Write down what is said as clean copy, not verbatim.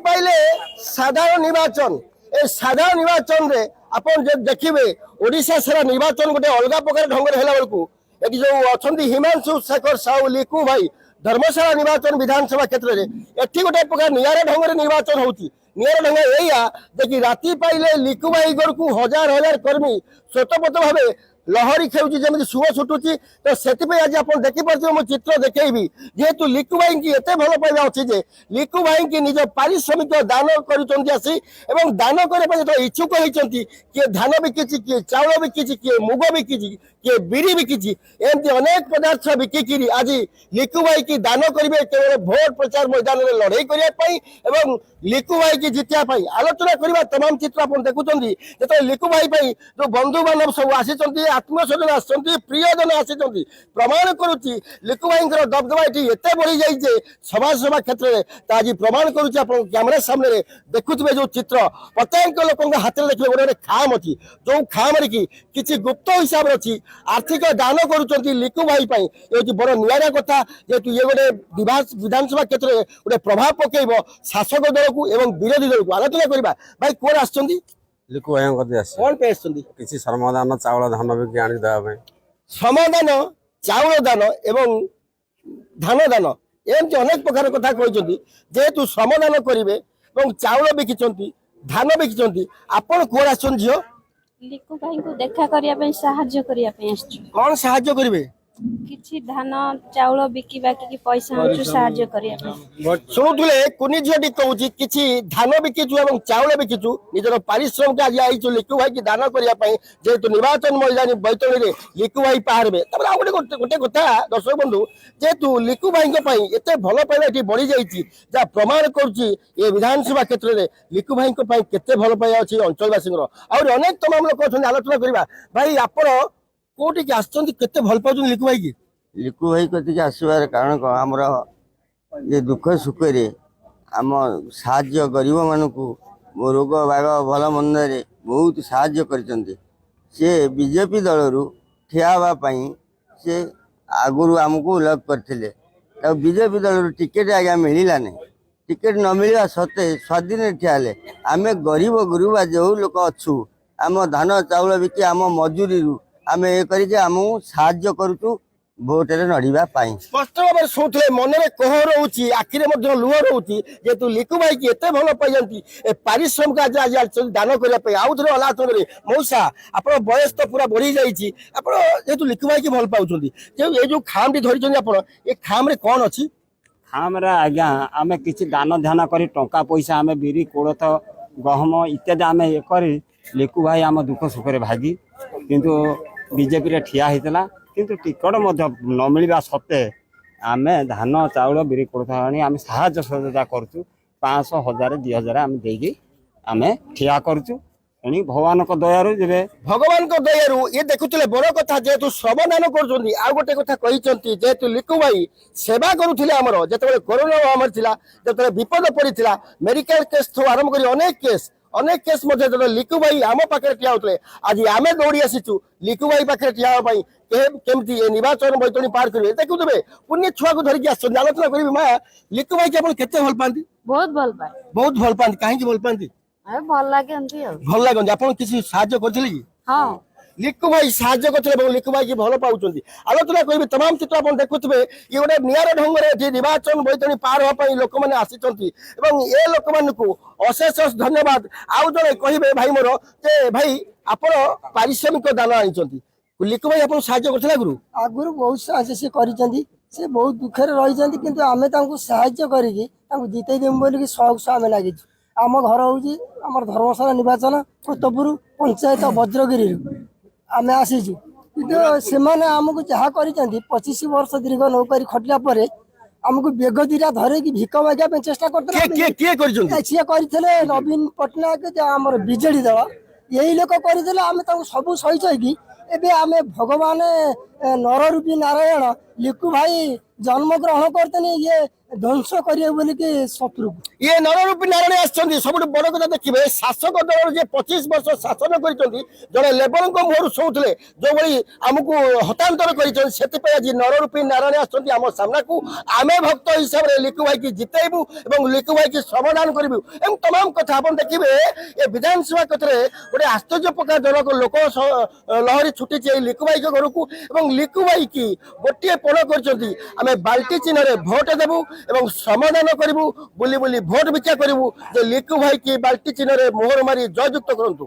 पाइले साधारण निर्वाचन ए साधारण निर्वाचन रे अपन देखिए ओडिशा सारा निर्वाचन गोटे अलग प्रकार ढंग है बेलू ये जो अच्छा हिमांशु शेखर साहू लिकु भाई धर्मशाला निर्वाचन विधानसभा क्षेत्र में एटी गोटे प्रकार निरा ढंग निर्वाचन होती निरा ढंग या देखिए राति पाइले लिकु भाई घर को हजार हजार कर्मी स्वतःपत भाव लहरी खेलुची जमी सुह छुटुची तो से आज आप देखिपे मो चित्र देखी जेहेतु लिकु भाई की एत भल पाइबा अच्छी जे लिकु भाई की निज पारिश्रमिक दान करी दान करने इच्छुक होती किए धान बिकी किए चाउल बिकी किए मुग बिकी किए बिरी बिकी एमती अनेक पदार्थ बिकिकी आज लिकु भाई की दान करेंगे केवल भोट प्रचार मैदान में लड़ाई करने लिकु भाई की जितिया आलोचना करवा तमाम चित्र आप देखुं जो लिकु भाई जो बंधु बांधव सब आसी आत्मीय स्वजन आसुच्च प्रियजन आसी प्रमाण करुच्ची लिकु भाई दबदबा ये एत बढ़ी जाए समाज सेवा क्षेत्र में आज प्रमाण करुच्ची आप कैमेरा सामने देखुए जो चित्र प्रत्येक लोक हाथ में देखिए गोटे खाम अच्छी जो खाम कि गुप्त हिसाब अच्छी आर्थिक दान करुँच लिकु भाई ये बड़ निरा कथा जेहेतु ये गोटे विधानसभा क्षेत्र में गोटे प्रभाव पकेब शासक दल को एवं विरोधी दल को आलोचना करवा भाई कौन आस लिकु भाई कौन पे किसी श्रमदान चाउल धान बिकी आनी देवा श्रमदान चाउल दान एवं धान दान एमती अनेक प्रकार कथा कहते जेहेतु श्रमदान करेंगे चाउल बिकी धान बिकी आपण कौन आस झील लिकु भाई को देखा करने कौन साहाय्य करेंगे किछि धान चाउल बिकी बाकी पैसा आंचु साहाय्य करिया शुणुले कुनी झीटी कहूँ किसी धान बिकीचु और चाउल बिकीचु निजर पारिश्रमिक आज आईचु लिकु भाई की दान करने जेहेतु निर्वाचन मैदान बैतणी में लिकु भाई पाहरबे गोटे कथा दर्शक बंधु जेहेतु लिकु भाई एत भल पाइबा ये बढ़ी जाइए जहाँ प्रमाण करुच्ची ये विधानसभा क्षेत्र में लिकु भाई केते भल पाइबा अच्छी अंचलवासी और अनेक तमाम लोक अच्छा आलोचना करवा भाई आपण कोटी के आसचंती केते भल पाउछन लिकु भाई की लिकु भाई कति आसबार कारण कौन आमर ये दुख सुख रे आम साहाय्य गरीब मानक रोग बाग भल मंद बहुत साहाय्य करचंती से बीजेपी दल रु ठिया होगापाई से आगुरी आमको उल्लेख करते बीजेपी दल रु टिकेट आज्ञा मिलला नहीं टिकेट न मिलवा सत्ते स्वाधीन ठिया आम गरीब गुरुबा जो लोक अच्छु आम धान चाउल बिकी आम मजूरी रु आम ये करमु साहाय्य करुचु भोट नड़ीबा स्पष्ट भाव शुणुले मन में कह रोचे आखिरे लुह रोचे जेहेतु लिकु भाई की एत भल पाई पारिश्रमिक आज दान करने आउ थे आलोचन में मौसा आप बयस तो पूरा बढ़ी जाइए आप जेहेतु लिकु भाई की भल पाँच ये जो खाम टी धरी ये खाम कौन अच्छी खाम आज्ञा आम कि दान ध्यान कर टंका पैसा आम बिरी कोड़थ गहम इत्यादि आम ये कर लिकु भाई आम दुख सुख भागी किंतु बीजेपी रे ठिया होता किंतु टिकट न मिलवा सत्ते आम धान चाउल बिरी कोड़थ आनी आम साहाय्य सहयोगिता करुँ 500 1000 2000 आम देगी आम ठिया करुँ भगवान दयारू जे भगवान दयारू ये देखुले बड़ कथा जेहेतु श्रमदान कर गोटे कथा कहते जेहेतु लिकु भाई सेवा करुले आमर जो कोरोना महामारी था जो विपद पड़ा मेडिकल केस आरंभ कर अनेक केस लिकु भाई आम पाखे ठिया होते आज आम दौड़ी आसीचु लिकु भाई पाखे ठिया केमती निर्वाचन बैतणी पार करेंगे देखुए पुण्य छुआ को धरिकी आलोचना करी माँ लिकु भाई की केते भल पाती बहुत भल पाए बहुत भल पाती कहीं भल पाती भल लगे भल लगे आप किसी साहाय्य करते कि हाँ लिकु भाई साहाय्य करते लिकु भाई की भल पाँच आलोचना करी तमाम चित्र आप देखुए ये गोटे निरा ढंग से निर्वाचन बैतणी पार हाँपाई लोक मैंने आसी ये लोक मान अशेष धन्यवाद आउ जड़े कहे भाई मोर जे भाई आप पारिश्रमिक दान आनी लिकु भाई आप साहाय्य करते आगुरी बहुत साहय से कर बहुत दुखे रही किंतु आम साहाय्य करके जिते देमु बोलिक सौ आम लगे आम घर हूँ आम धर्मशाला निर्वाचन कोतपुर पंचायत वज्रगिरी आम आसीचु किंतु से आमको जहाँ कर 25 वर्ष दीर्घ नौकरी खटिला आमको बेग दीटा धरिकी भिक मागे चेष्टा करते नवीन पट्टनायक आम बीजेडी दल यही लोक करते आम सब सही एबे आम भगवान नर रूपी नारायण लिकु भाई जन्म ग्रहण करते ये ଧ୍ୱଂସ କରିବେ ବୋଲିକି ଶତ୍ରୁକୁ ଇଏ ନରରୂପୀ ନାରାୟଣ ଆସିଛନ୍ତି। ସବୁଠୁ ବଡ କଥା ଦେଖିବେ, ଶାସକ ଦଳର ଯେ 25 ବର୍ଷ ଶାସନ କରିଛନ୍ତି, ଜଣେ ଲେବରଙ୍କ ମୁହଁରୁ ଶୁଣୁଥିଲେ ଯୋଉଭଳି ଆମକୁ ହତାନ୍ତର କରିଛନ୍ତି, ସେଥିପାଇଁ ଆଜି ନରରୂପୀ ନାରାୟଣ ଆସିଛନ୍ତି ଆମ ସାମ୍ନାକୁ। ଆମେ ଭକ୍ତ ହିସାବରେ ଲିକୁ ଭାଇକି ଜିତେଇବୁ ଏବଂ ଲିକୁ ଭାଇକି ସମାଧାନ କରିବୁ ଏବଂ ତମାମ କଥା ଆପଣ ଦେଖିବେ। ଏ ବିଧାନସଭା କଥାରେ ଗୋଟେ ଆଶ୍ଚର୍ଯ୍ୟ ପ୍ରକାର ଜନକ ଲୋକ ଲହରୀ ଛୁଟିଛି ଏଇ ଲିକୁ ଭାଇଙ୍କ ଘରକୁ ଏବଂ ଲିକୁ ଭାଇକି ଗୋଟିଏ ପଣ କରିଛନ୍ତି, ଆମେ ବାଲ୍ଟି ଚିହ୍ନରେ ଭୋଟ ଦେବୁ ଏବଂ ସମାଧାନ କରିବୁ, ବୁଲି ବୁଲି ଭୋଟ ଭିକ୍ଷା କରିବୁ ଯେ ଲିକୁ ଭାଇକି ବାଲ୍ଟି ଚିହ୍ନରେ ମୋହର ମାରି ଜୟଯୁକ୍ତ କରନ୍ତୁ।